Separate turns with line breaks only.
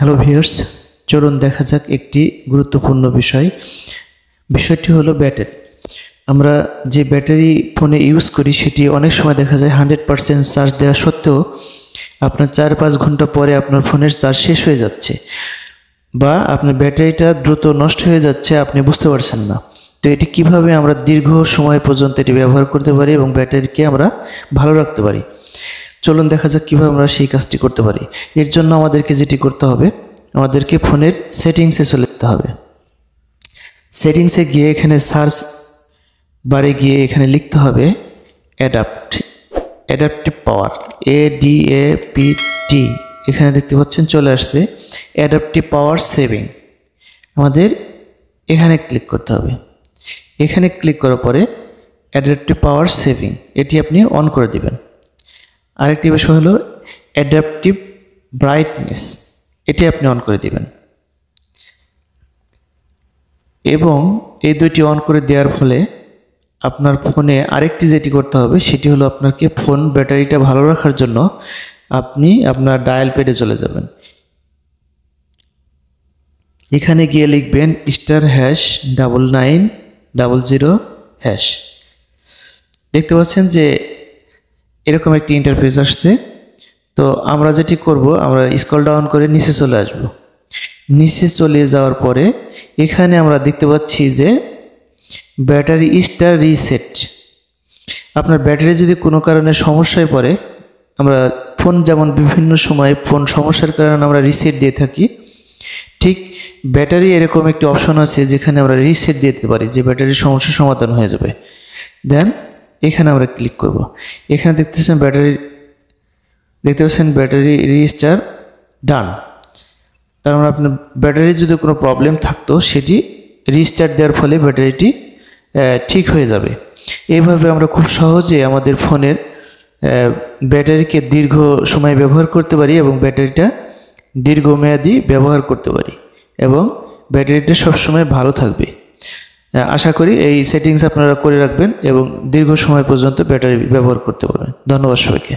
Hello viewers, চলুন দেখা যাক একটি গুরুত্বপূর্ণ বিষয়টি হলো ব্যাটারি। আমরা যে ব্যাটারি ফোনে ইউজ করি সেটি অনেক সময় দেখা যায় 100% চার্জ দেওয়া সত্ত্বেও আপনার 4-5 ঘন্টা পরে আপনার ফোনের চার্জ শেষ হয়ে যাচ্ছে বা আপনার ব্যাটারিটা দ্রুত নষ্ট হয়ে যাচ্ছে, আপনি বুঝতে পারছেন না। তো এটি কিভাবে আমরা দীর্ঘ সময় পর্যন্ত এটি ব্যবহার করতে পারি এবং ব্যাটারিকে আমরা ভালো রাখতে পারি, চলুন দেখা যাক কীভাবে আমরা সেই কাজটি করতে পারি। এর জন্য আমাদেরকে যেটি করতে হবে, আমাদেরকে ফোনের সেটিংসে চলে যেতে হবে। সেটিংসে গিয়ে এখানে সার্চ বারে গিয়ে এখানে লিখতে হবে অ্যাডাপটিভ পাওয়ার, ADAPT। এখানে দেখতে পাচ্ছেন চলে আসছে অ্যাডাপটিভ পাওয়ার সেভিং। আমাদের এখানে ক্লিক করতে হবে। এখানে ক্লিক করার পরে অ্যাডাপটিভ পাওয়ার সেভিং এটি আপনি অন করে দিবেন। আরেকটি বিষয় হলো অ্যাডাপটিভ ব্রাইটনেস, এটি আপনি অন করে দিবেন। এবং এই দুইটি অন করে দেওয়ার ফলে আপনার ফোনে আরেকটি যেটি করতে হবে সেটি হলো আপনাকে ফোন ব্যাটারিটা ভালো রাখার জন্য আপনি আপনার ডায়াল প্যাডে চলে যাবেন। এখানে গিয়ে লিখবেন *9900#। দেখতে পাচ্ছেন যে এরকম একটি ইন্টারফেস আসছে। তো আমরা যেটি করব, আমরা স্ক্রল ডাউন করে নিচে চলে আসব। নিচে চলে যাওয়ার পরে এখানে আমরা দেখতে পাচ্ছি যে ব্যাটারি স্টার রিসেট। আপনার ব্যাটারি যদি কোনো কারণে সমস্যায় পড়ে, আমরা ফোন যেমন বিভিন্ন সময় ফোন সমস্যার কারণে আমরা রিসেট দিয়ে থাকি, ঠিক ব্যাটারি এরকম একটি অপশন আছে যেখানে আমরা রিসেট দিতে পারি, যে ব্যাটারির সমস্যা সমাধান হয়ে যাবে। দেন এখানে আমরা ক্লিক করব। এখানে দেখতে পাচ্ছেন ব্যাটারি রিস্টার ডান। তার মানে আপনার ব্যাটারির যদি কোনো প্রবলেম থাকতো সেটি রিস্টার্ট দেওয়ার ফলে ব্যাটারিটি ঠিক হয়ে যাবে। এইভাবে আমরা খুব সহজে আমাদের ফোনের ব্যাটারিকে দীর্ঘ সময় ব্যবহার করতে পারি এবং ব্যাটারিটা দীর্ঘমেয়াদী ব্যবহার করতে পারি এবং ব্যাটারিটা সবসময় ভালো থাকবে। আশা করি এই সেটিংস আপনারা করে রাখবেন এবং দীর্ঘ সময় পর্যন্ত ব্যাটারি ব্যবহার করতে পারবেন। ধন্যবাদ সবাইকে।